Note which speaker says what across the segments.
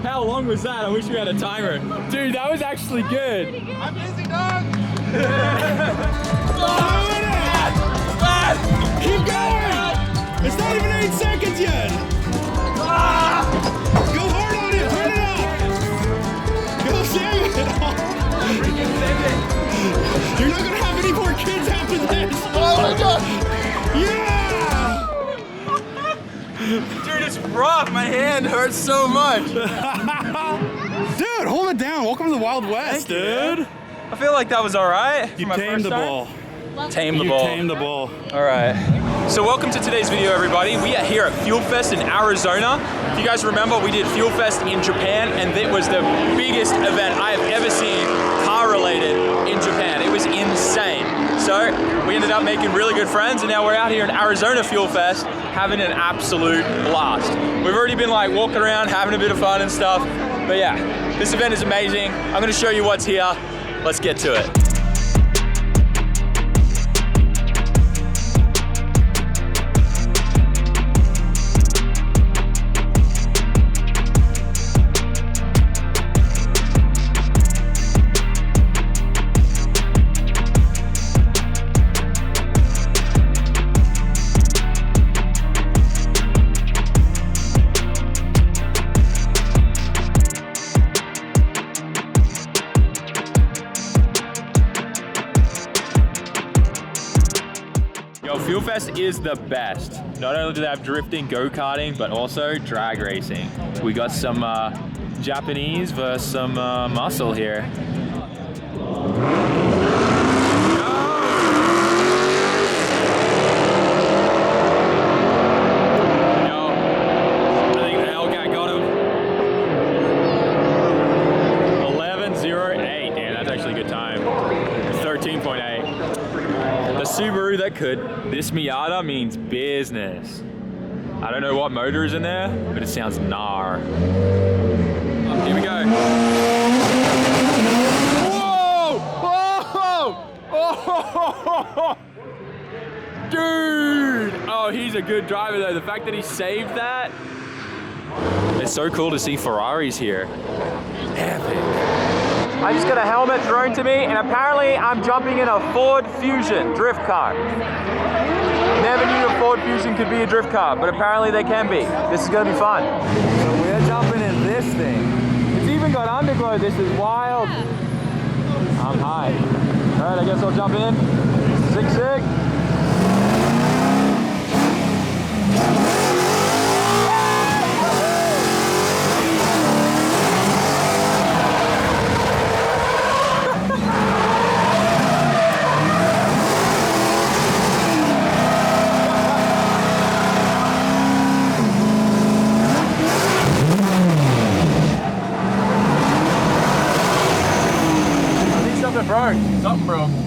Speaker 1: How long was that? I wish we had a timer. Dude, that was actually good.
Speaker 2: I'm busy, dog.
Speaker 1: Keep going! It's not even 8 seconds yet! Go hard on it! Turn it up! Go save it! You're not gonna have any more kids after this!
Speaker 2: Oh my god!
Speaker 1: Yeah!
Speaker 2: Dude, it's rough. My hand hurts so much.
Speaker 1: Dude, hold it down. Welcome to the Wild West, dude.
Speaker 2: I feel like that was alright.
Speaker 1: You tamed the ball.
Speaker 2: Tame the
Speaker 1: You
Speaker 2: ball.
Speaker 1: tamed the ball.
Speaker 2: Alright. So welcome to today's video, everybody. We are here at Fuel Fest in Arizona. If you guys remember, we did Fuel Fest in Japan, and it was the biggest event I have ever seen car-related in Japan. It was insane. So we ended up making really good friends, and now we're out here in Arizona Fuel Fest having an absolute blast. We've already been like walking around, having a bit of fun and stuff. But yeah, this event is amazing. I'm gonna show you what's here. Let's get to it. Fuel Fest is the best. Not only do they have drifting, go-karting, but also drag racing. We got some Japanese versus some muscle here. I think the Hellcat got him. 11.08, damn, that's actually a good time. 13.8. The Subaru that could. This Miata means business. I don't know what motor is in there, but it sounds gnar. Here we go. Whoa! Whoa! Dude! Oh, he's a good driver though. The fact that he saved that. It's so cool to see Ferraris here. Epic. I just got a helmet thrown to me, and apparently I'm jumping in a Ford Fusion drift car. Never knew a Ford Fusion could be a drift car, but apparently they can be. This is gonna be fun. So we're jumping in this thing. It's even got underglow. This is wild. I'm high. All right, I guess I'll jump in. Sick.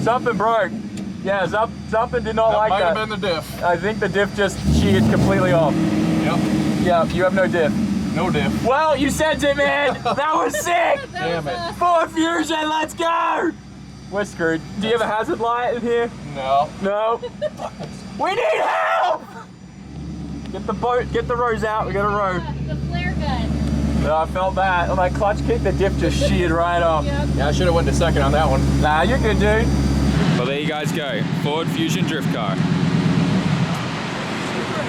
Speaker 2: Something broke. Yeah, something did not like that.
Speaker 3: That might have been the diff.
Speaker 2: I think the diff just sheared completely off.
Speaker 3: Yep.
Speaker 2: Yeah, you have no diff.
Speaker 3: No diff.
Speaker 2: Well, you sent it, man. That was sick.
Speaker 3: Damn it.
Speaker 2: Ford Fusion, let's go. We're screwed. Do you have a hazard light in here?
Speaker 3: No.
Speaker 2: No. We need help. Get the boat, get the rows out. We got a row.
Speaker 4: The flare gun.
Speaker 2: No, I felt that. On my clutch kick, the diff just sheared right off.
Speaker 4: Yep.
Speaker 3: Yeah, I should have went to second on that one.
Speaker 2: Nah, you're good, dude. Well, there you guys go. Ford Fusion drift car.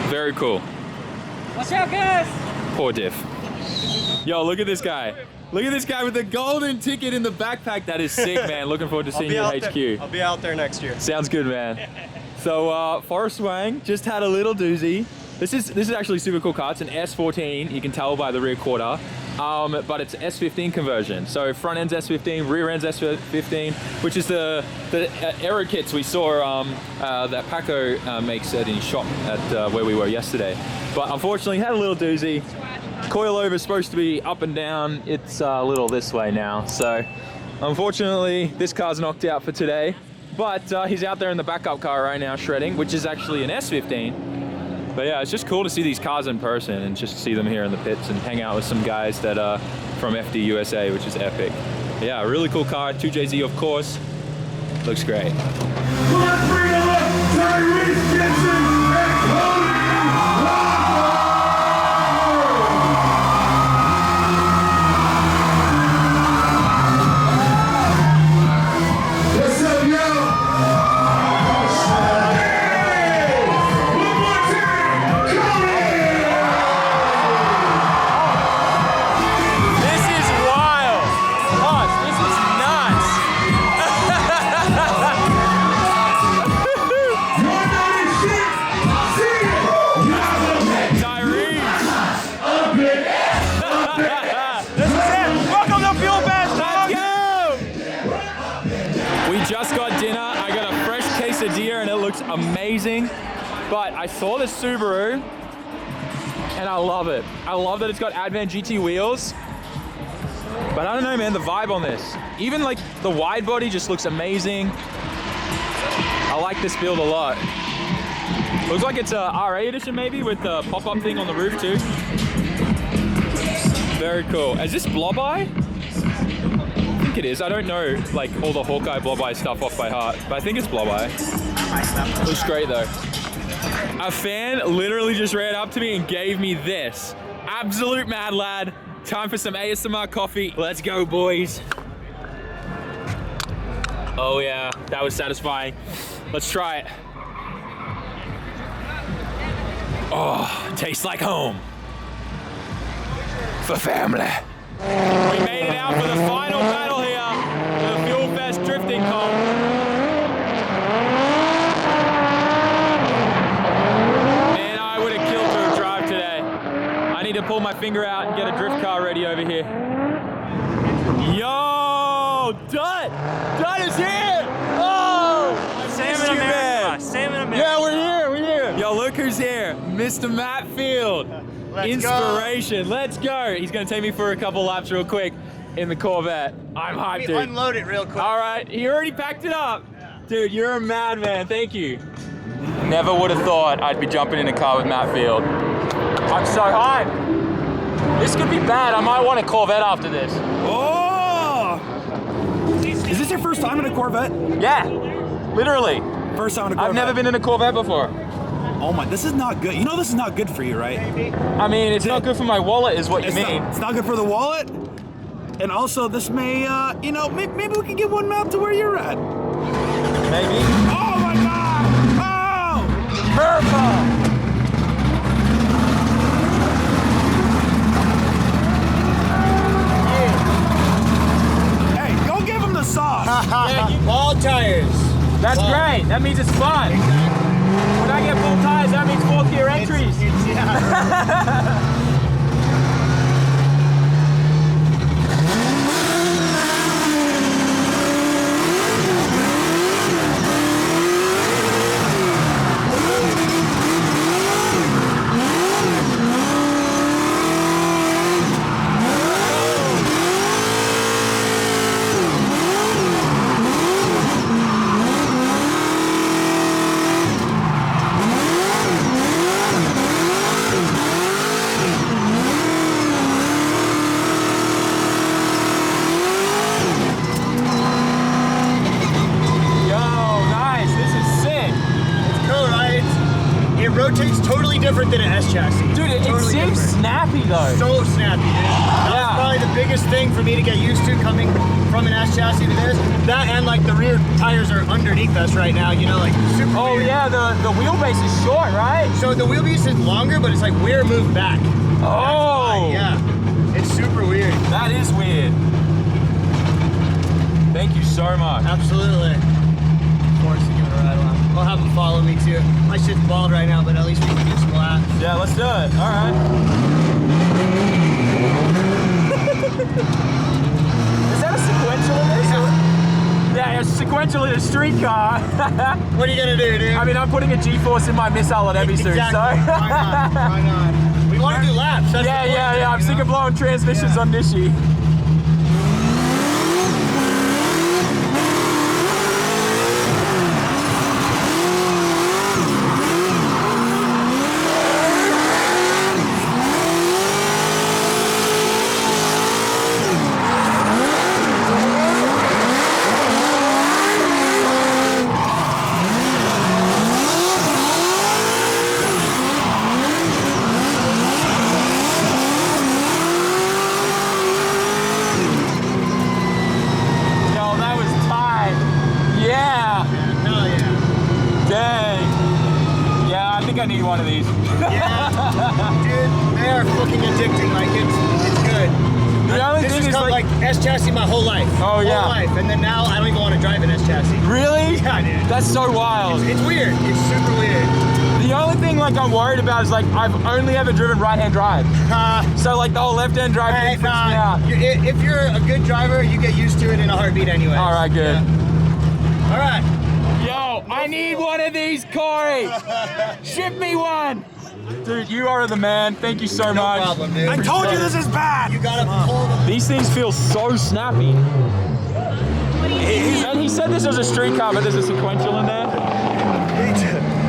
Speaker 2: Very cool.
Speaker 4: Watch out, guys.
Speaker 2: Poor diff. Yo, look at this guy. Look at this guy with the golden ticket in the backpack. That is sick, man. Looking forward to seeing you at HQ.
Speaker 5: I'll be out there next year.
Speaker 2: Sounds good, man. So, Forest Wang just had a little doozy. This is actually a super cool car. It's an S14. You can tell by the rear quarter. But it's S15 conversion. So front end's S15, rear end's S15, which is the aero kits we saw that Paco makes at his shop at where we were yesterday. But unfortunately, had a little doozy. Coilover is supposed to be up and down. It's a little this way now. So unfortunately, this car's knocked out for today. But he's out there in the backup car right now shredding, which is actually an S15. But yeah, it's just cool to see these cars in person and just see them here in the pits and hang out with some guys that are from FD USA, which is epic. Yeah, really cool car, 2JZ of course. Looks great. But I saw this Subaru and I love it. I love that it's got Advan GT wheels. But I don't know, man, the vibe on this. Even like the wide body just looks amazing. I like this build a lot. Looks like it's a RA edition maybe with the pop-up thing on the roof too. Very cool. Is this Blob Eye? I think it is. I don't know like all the Hawkeye Blob Eye stuff off by heart, but I think it's Blob Eye. Looks great though. A fan literally just ran up to me and gave me this. Absolute mad lad. Time for some ASMR coffee. Let's go, boys. Oh yeah, that was satisfying. Let's try it. Oh, tastes like home. For family. We made it out for the final battle here. The Fuel Fest drifting comp. Man, I would have killed to drive today. I need to pull my finger out and get a drift car ready over here. Yo, Dut! Dut is here! Oh!
Speaker 5: Sam in America. Sam in America.
Speaker 2: Yeah, we're here. Yo, look who's here. Mr. Matt Field. Inspiration. Let's go. He's gonna take me for a couple laps real quick in the Corvette. I'm hyped, dude.
Speaker 5: Unload it real quick.
Speaker 2: All right, he already packed it up. Dude, you're a madman. Thank you. Never would have thought I'd be jumping in a car with Matt Field. I'm so hyped. This could be bad. I might want a Corvette after this.
Speaker 1: Oh! Is this your first time in a Corvette?
Speaker 2: Yeah, literally.
Speaker 1: First time in a Corvette.
Speaker 2: I've never been in a Corvette before.
Speaker 1: Oh my, this is not good. You know this is not good for you, right?
Speaker 2: I mean, it's not good for my wallet is what you mean.
Speaker 1: It's not good for the wallet. And also this may, you know, maybe we can get one map to where you're at.
Speaker 2: Maybe.
Speaker 1: Oh my God! Oh!
Speaker 2: Purple!
Speaker 1: Hey, go give him the sauce.
Speaker 5: All tires.
Speaker 2: That's great. That means it's fun. When I get full tires, that means 4th gear entries.
Speaker 5: Rotates totally different than an S chassis.
Speaker 2: Dude, it
Speaker 5: totally
Speaker 2: seems
Speaker 5: different.
Speaker 2: snappy though.
Speaker 5: So snappy, dude. That was probably the biggest thing for me to get used to coming from an S chassis to this. That and like the rear tires are underneath us right now, you know, like super weird.
Speaker 2: Yeah, the wheelbase is short, right?
Speaker 5: So the wheelbase is longer, but it's like we're moved back.
Speaker 2: Oh!
Speaker 5: Yeah. It's super weird.
Speaker 2: That is weird. Thank you so much.
Speaker 5: Absolutely. Of course, you give it a ride along. I'll have them follow me too. My shit's bald right now, but at least we can do some laps.
Speaker 2: Yeah, let's do it. All right. Is that a sequential in this? Yeah, it's sequential in a street car.
Speaker 5: What are you gonna do, dude?
Speaker 2: I mean, I'm putting a G-force in my missile at every suit, so.
Speaker 5: Why not? Why not? We want to do laps. That's
Speaker 2: yeah. I'm sick of blowing transmissions on Nishi. I need one of these.
Speaker 5: Yeah, dude, they are fucking addicting. Like it's good.
Speaker 2: The only
Speaker 5: this
Speaker 2: thing
Speaker 5: has
Speaker 2: is
Speaker 5: come like S chassis my whole life.
Speaker 2: Oh yeah.
Speaker 5: Whole life, and then now I don't even want to drive an S chassis.
Speaker 2: Really?
Speaker 5: Yeah, dude.
Speaker 2: That's so wild.
Speaker 5: It's weird. It's super weird.
Speaker 2: The only thing like I'm worried about is like I've only ever driven right-hand drive. So like the whole left-hand drive thing freaks me out.
Speaker 5: If you're a good driver, you get used to it in a heartbeat anyway.
Speaker 2: All right, good.
Speaker 5: Yeah. All right.
Speaker 2: Yo. Oh, I need one of these, Corey. Ship me one. Dude, you are the man. Thank you so much.
Speaker 5: No problem, dude.
Speaker 1: I told you this is bad.
Speaker 5: You gotta pull them.
Speaker 2: These things feel so snappy. And he said this was a street car, but there's a sequential in there.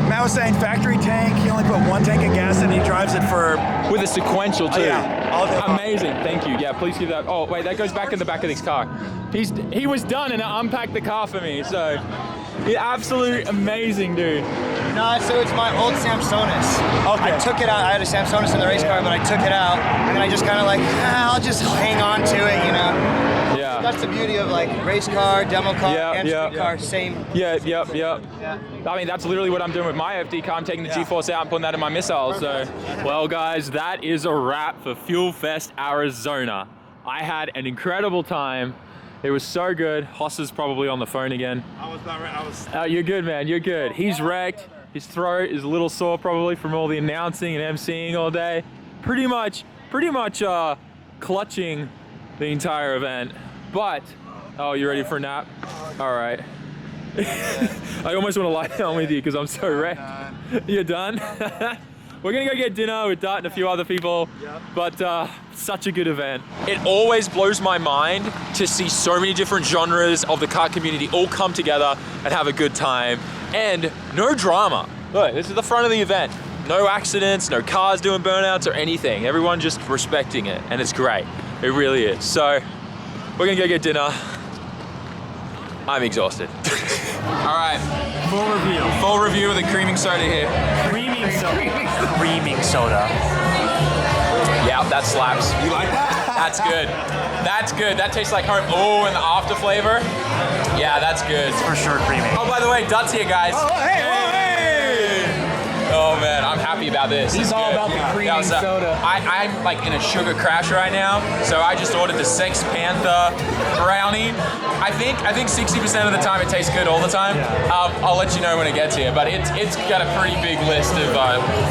Speaker 1: Matt was saying factory tank. He only put 1 tank of gas in. He drives it for
Speaker 2: With a sequential too.
Speaker 1: yeah.
Speaker 2: Amazing. Thank you. Yeah, please give that. Oh wait, that goes back in the back of this car. He was done and unpacked the car for me. So, absolutely amazing, dude.
Speaker 5: No, so it's my old Samsonis.
Speaker 1: Okay.
Speaker 5: I took it out. I had a Samsonis in the race car, but I took it out, and I just kind of like, I'll just hang on to it, you know.
Speaker 2: Yeah.
Speaker 5: That's the beauty of like race car, demo car, and street car, same.
Speaker 2: Yeah.
Speaker 5: Yeah.
Speaker 2: I mean, that's literally what I'm doing with my FD car. I'm taking the G-Force out and putting that in my missile. So, well, guys, that is a wrap for Fuel Fest Arizona. I had an incredible time. It was so good. Hoss is probably on the phone again.
Speaker 1: I was not right. I was.
Speaker 2: You're good, man. You're good. He's wrecked. His throat is a little sore probably from all the announcing and emceeing all day. Pretty much clutching the entire event. But, oh, you ready for a nap? All right. I almost want to lie down with you because I'm so wrecked. You're done? We're gonna go get dinner with Dut and a few other people, but such a good event. It always blows my mind to see so many different genres of the kart community all come together and have a good time, and no drama. Look, this is the front of the event. No accidents, no cars doing burnouts or anything. Everyone just respecting it, and it's great. It really is. So, we're gonna go get dinner. I'm exhausted. All right. Full review of the creaming soda here.
Speaker 6: Creaming soda.
Speaker 2: Yeah, that slaps.
Speaker 1: You like that?
Speaker 2: That's good. That's good. That tastes like home. Oh, and the after flavor. Yeah, that's good.
Speaker 6: It's for sure creamy.
Speaker 2: Oh, by the way, Dut's here, guys.
Speaker 1: Oh, hey.
Speaker 2: Oh man, I'm happy about this.
Speaker 6: He's all about the creaming soda.
Speaker 2: I'm like in a sugar crash right now, so I just ordered the Sex Panther brownie. I think 60% of the time it tastes good all the time. I'll let you know when it gets here, but it's got a pretty big list of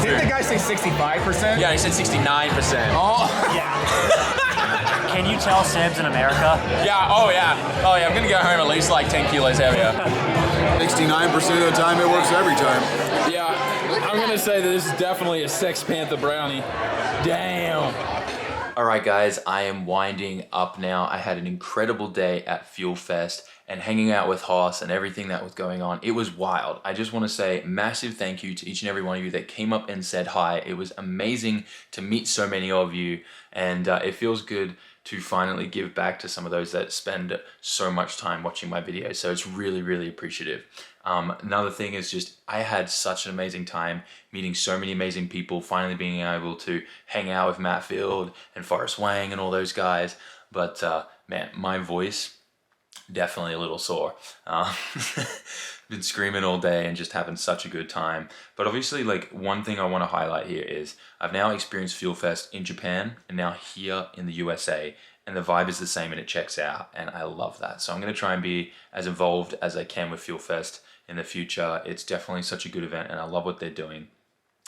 Speaker 3: Didn't the guy say 65%?
Speaker 2: Yeah, he said 69%.
Speaker 3: Oh.
Speaker 6: Yeah. Can you tell Sam's in America?
Speaker 2: Yeah, oh yeah. I'm gonna go home at least like 10 kilos heavier.
Speaker 7: 69% of the time it works every time.
Speaker 2: Yeah, I'm gonna say that this is definitely a Sex Panther brownie. Damn. All right, guys, I am winding up now. I had an incredible day at Fuel Fest and hanging out with Hoss and everything that was going on. It was wild. I just want to say massive thank you to each and every one of you that came up and said hi. It was amazing to meet so many of you, and it feels good to finally give back to some of those that spend so much time watching my videos. So it's really, really appreciative. Another thing is just, I had such an amazing time meeting so many amazing people, finally being able to hang out with Matt Field and Forrest Wang and all those guys. But man, my voice, definitely a little sore. Been screaming all day and just having such a good time. But obviously, like, one thing I want to highlight here is I've now experienced Fuel Fest in Japan and now here in the USA, and the vibe is the same and it checks out, and I love that. So I'm going to try and be as involved as I can with Fuel Fest in the future. It's definitely such a good event and I love what they're doing.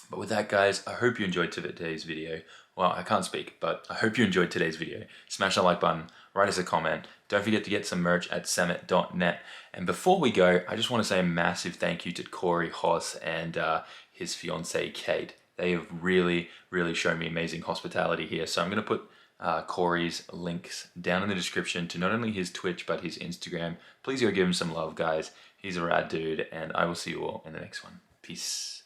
Speaker 2: But with that, guys, I hope you enjoyed today's video. Well, I can't speak, but I hope you enjoyed today's video. Smash that like button, write us a comment. Don't forget to get some merch at SAMMIT.net. And before we go, I just want to say a massive thank you to Corey, Hoss, and his fiancée, Kate. They have really, really shown me amazing hospitality here. So I'm going to put Corey's links down in the description to not only his Twitch, but his Instagram. Please go give him some love, guys. He's a rad dude, and I will see you all in the next one. Peace.